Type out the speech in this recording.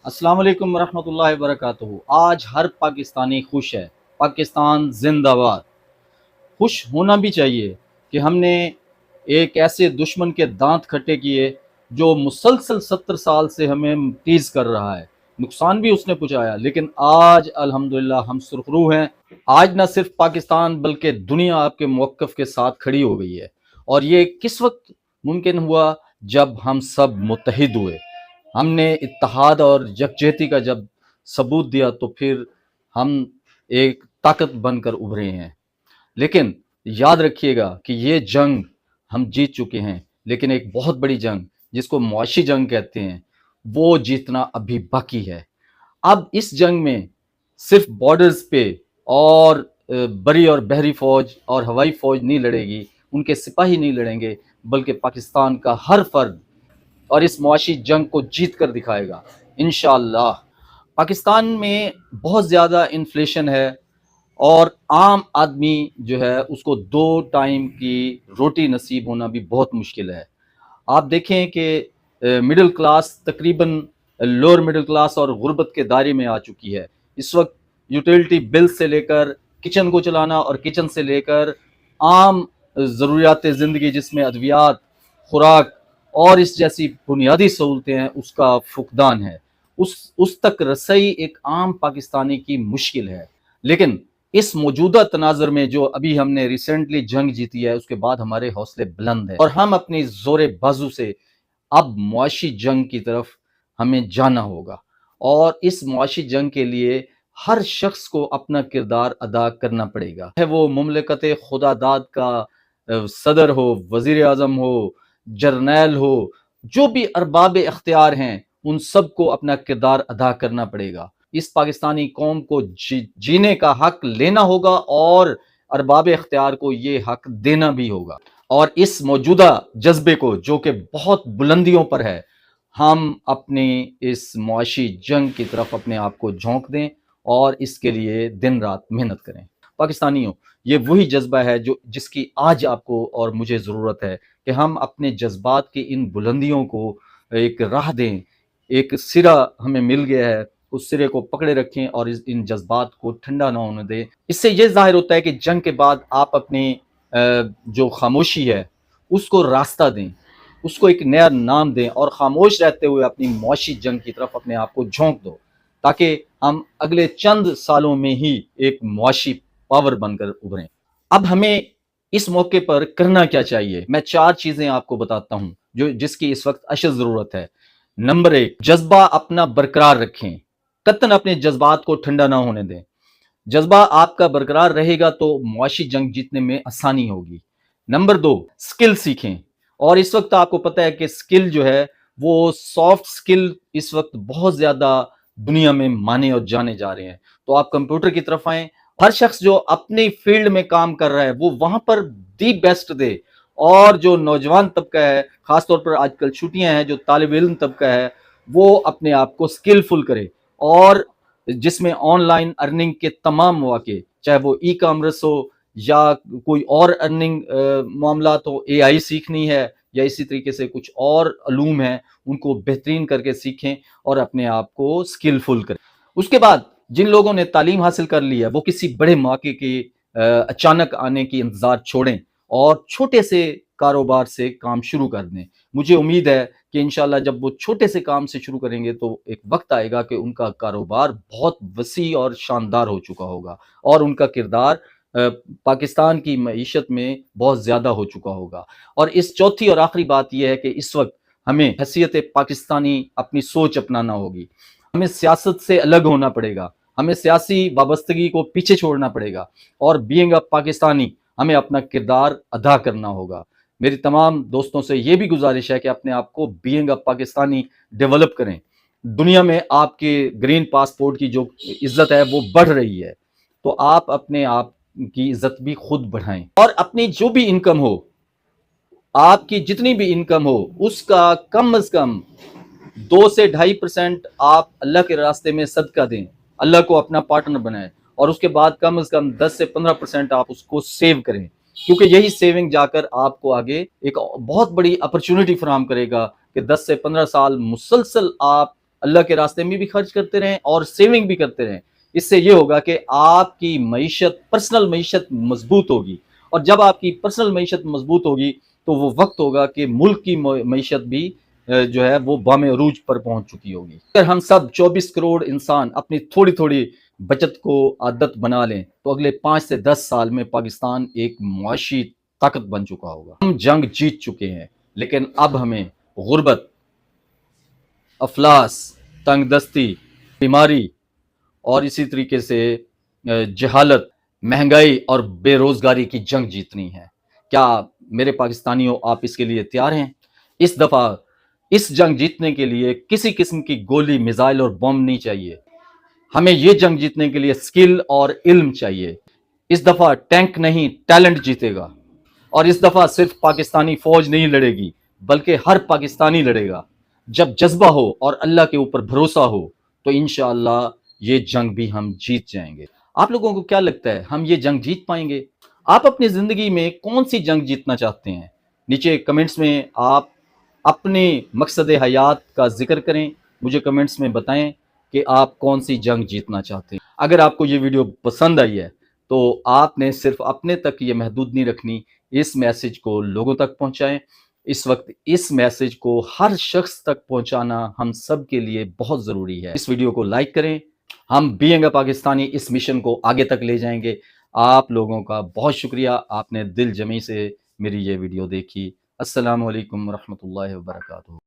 अस्सलाम वालेकुम वरहमतुल्लाहि वबरकातुहू। आज हर पाकिस्तानी खुश है। पाकिस्तान जिंदाबाद। खुश होना भी चाहिए कि हमने एक ऐसे दुश्मन के दांत खट्टे किए जो मुसलसल 70 साल से हमें टीज कर रहा है। नुकसान भी उसने पहुंचाया, लेकिन आज अल्हम्दुलिल्लाह हम सुरखरू हैं। आज न सिर्फ पाकिस्तान बल्कि दुनिया आपके मौक़िफ़ के साथ खड़ी हो गई है। और ये किस वक्त मुमकिन हुआ? जब हम सब मुत्तहिद हुए। हमने इत्तेहाद और यकजहती का जब सबूत दिया तो फिर हम एक ताकत बनकर उभरे हैं। लेकिन याद रखिएगा कि ये जंग हम जीत चुके हैं, लेकिन एक बहुत बड़ी जंग जिसको मुआशी जंग कहते हैं, वो जीतना अभी बाकी है। अब इस जंग में सिर्फ बॉर्डर्स पे और बरी और बहरी फौज और हवाई फौज नहीं लड़ेगी, उनके सिपाही नहीं लड़ेंगे, बल्कि पाकिस्तान का हर फर्द और इस मुआशी जंग को जीत कर दिखाएगा इंशाअल्लाह। पाकिस्तान में बहुत ज़्यादा इन्फ्लेशन है और आम आदमी जो है उसको 2 टाइम की रोटी नसीब होना भी बहुत मुश्किल है। आप देखें कि मिडिल क्लास तकरीबन लोअर मिडिल क्लास और गुर्बत के दायरे में आ चुकी है। इस वक्त यूटिलिटी बिल से लेकर किचन को चलाना और किचन से लेकर आम ज़रूरियात ज़िंदगी जिसमें अद्वियात, खुराक और इस जैसी बुनियादी सहूलतें हैं, उसका फुकदान है। उस तक रसाई एक आम पाकिस्तानी की मुश्किल है। लेकिन इस मौजूदा तनाज़ुर में जो अभी हमने रिसेंटली जंग जीती है, उसके बाद हमारे हौसले बुलंद हैं और हम अपनी ज़ोरे बाजू से अब मुआशी जंग की तरफ हमें जाना होगा। और इस मुआशी जंग के लिए हर शख्स को अपना किरदार अदा करना पड़ेगा, है वो मुमलिकत खुदादाद का सदर हो, वज़ीर आज़म हो, जर्नैल हो, जो भी अरबाब इख्तियार हैं, उन सब को अपना किरदार अदा करना पड़ेगा। इस पाकिस्तानी कौम को जीने का हक लेना होगा और अरबाब इख्तियार को ये हक देना भी होगा। और इस मौजूदा जज्बे को, जो कि बहुत बुलंदियों पर है, हम अपनी इस मुआशी जंग की तरफ अपने आप को झोंक दें और इसके लिए दिन रात मेहनत करें। पाकिस्तानियों, ये वही जज्बा है जो जिसकी आज आपको और मुझे ज़रूरत है कि हम अपने जज्बात की इन बुलंदियों को एक राह दें। एक सिरा हमें मिल गया है, उस सिरे को पकड़े रखें और इन जज्बात को ठंडा ना होने दें। इससे ये ज़ाहिर होता है कि जंग के बाद आप अपनी जो खामोशी है उसको रास्ता दें, उसको एक नया नाम दें और खामोश रहते हुए अपनी मुआशी जंग की तरफ अपने आप को झोंक दो, ताकि हम अगले चंद सालों में ही एक मुआशी पावर बनकर उभरें। अब हमें इस मौके पर करना क्या चाहिए? मैं 4 चीज़ें आपको बताता हूँ जो जिसकी इस वक्त अशद ज़रूरत है। नंबर 1, जज्बा अपना बरकरार रखें। कतन अपने जज्बात को ठंडा ना होने दें। जज्बा आपका बरकरार रहेगा तो मुआशी जंग जीतने में आसानी होगी। नंबर 2, स्किल सीखें। और इस वक्त आपको पता है कि स्किल जो है वो सॉफ्ट स्किल इस वक्त बहुत ज़्यादा दुनिया में माने और जाने जा रहे हैं। तो आप कंप्यूटर की तरफ आएँ। हर शख्स जो अपनी फील्ड में काम कर रहा है वो वहाँ पर दी बेस्ट दे। और जो नौजवान तबका है, ख़ासतौर पर आजकल छुट्टियाँ हैं, जो तालिब इल्म तबका है, वो अपने आप को स्किलफुल करे और जिसमें ऑनलाइन अर्निंग के तमाम मौके, चाहे वो ई कॉमर्स हो या कोई और अर्निंग मामला, तो एआई सीखनी है या इसी तरीके से कुछ और अलूम हैं, उनको बेहतरीन करके सीखें और अपने आप को स्किलफुल करें। उसके बाद जिन लोगों ने तालीम हासिल कर ली है वो किसी बड़े मौके के अचानक आने की इंतज़ार छोड़ें और छोटे से कारोबार से काम शुरू कर दें। मुझे उम्मीद है कि इंशाल्लाह जब वो छोटे से काम से शुरू करेंगे तो एक वक्त आएगा कि उनका कारोबार बहुत वसी और शानदार हो चुका होगा और उनका किरदार पाकिस्तान की मईशत में बहुत ज़्यादा हो चुका होगा। और इस चौथी और आखिरी बात यह है कि इस वक्त हमें हैसियत पाकिस्तानी अपनी सोच अपनाना होगी। हमें सियासत से अलग होना पड़ेगा, हमें सियासी वाबस्तगी को पीछे छोड़ना पड़ेगा और बीइंग अ पाकिस्तानी हमें अपना किरदार अदा करना होगा। मेरी तमाम दोस्तों से ये भी गुजारिश है कि अपने आप को बीइंग अ पाकिस्तानी डेवलप करें। दुनिया में आपके ग्रीन पासपोर्ट की जो इज्जत है वो बढ़ रही है, तो आप अपने आप की इज्जत भी खुद बढ़ाएं और अपनी जो भी इनकम हो, आपकी जितनी भी इनकम हो, उसका कम से कम 2 से 2.5% आप अल्लाह के रास्ते में सदका दें, अल्लाह को अपना पार्टनर बनाएं और उसके बाद कम से कम 10 से 15% आप उसको सेव करें, क्योंकि यही सेविंग जाकर आपको आगे एक बहुत बड़ी अपॉर्चुनिटी फराहम करेगा कि 10 से 15 साल मुसलसल आप اللہ کے راستے میں بھی خرچ کرتے رہیں اور سیونگ بھی کرتے رہیں. اس سے یہ ہوگا کہ آپ کی معیشت، پرسنل معیشت مضبوط ہوگی، اور جب آپ کی پرسنل معیشت مضبوط ہوگی تو وہ وقت ہوگا کہ ملک کی معیشت بھی جو ہے وہ بام عروج پر پہنچ چکی ہوگی. اگر ہم سب 24 کروڑ انسان اپنی تھوڑی تھوڑی بچت کو عادت بنا لیں تو اگلے 5 سے 10 سال میں پاکستان ایک معاشی طاقت بن چکا ہوگا. ہم جنگ جیت چکے ہیں، لیکن اب ہمیں غربت، افلاس، تنگ دستی، بیماری اور اسی طریقے سے جہالت، مہنگائی اور بے روزگاری کی جنگ جیتنی ہے. کیا میرے پاکستانیوں آپ اس کے لیے تیار ہیں؟ اس دفعہ اس جنگ جیتنے کے لیے کسی قسم کی گولی، میزائل اور بم نہیں چاہیے. ہمیں یہ جنگ جیتنے کے لیے سکل اور علم چاہیے. اس دفعہ ٹینک نہیں، ٹیلنٹ جیتے گا. اور اس دفعہ صرف پاکستانی فوج نہیں لڑے گی بلکہ ہر پاکستانی لڑے گا. جب جذبہ ہو اور اللہ کے اوپر بھروسہ ہو تو انشاءاللہ یہ جنگ بھی ہم جیت جائیں گے. آپ لوگوں کو کیا لگتا ہے ہم یہ جنگ جیت پائیں گے؟ آپ اپنی زندگی میں کون سی جنگ جیتنا چاہتے ہیں؟ نیچے کمنٹس میں آپ اپنے مقصد حیات کا ذکر کریں. مجھے کمنٹس میں بتائیں کہ آپ کون سی جنگ جیتنا چاہتے ہیں. اگر آپ کو یہ ویڈیو پسند آئی ہے تو آپ نے صرف اپنے تک یہ محدود نہیں رکھنی، اس میسج کو لوگوں تک پہنچائیں. اس وقت اس میسج کو ہر شخص تک پہنچانا ہم سب کے لیے بہت ضروری ہے. اس ویڈیو کو لائک کریں. ہم بینگ اے پاکستانی اس مشن کو آگے تک لے جائیں گے. آپ لوگوں کا بہت شکریہ، آپ نے دل جمی سے میری یہ ویڈیو دیکھی. السلام علیکم ورحمۃ اللہ وبرکاتہ.